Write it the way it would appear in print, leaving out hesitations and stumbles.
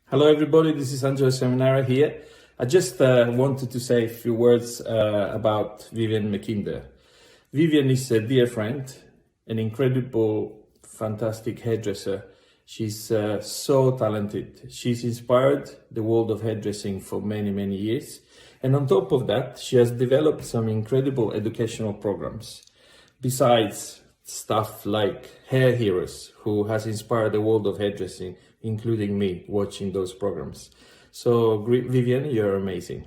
Hello everybody, this is Angelo Seminara here. I just wanted to say a few words about Vivienne Mackinder. Vivienne is a dear friend, an incredible, fantastic hairdresser. She's so talented. She's inspired the world of hairdressing for many, many years. And on top of that, she has developed some incredible educational programs. Besides stuff like Hair Heroes, who has inspired the world of hairdressing, including me watching those programs. So Vivienne, you're amazing.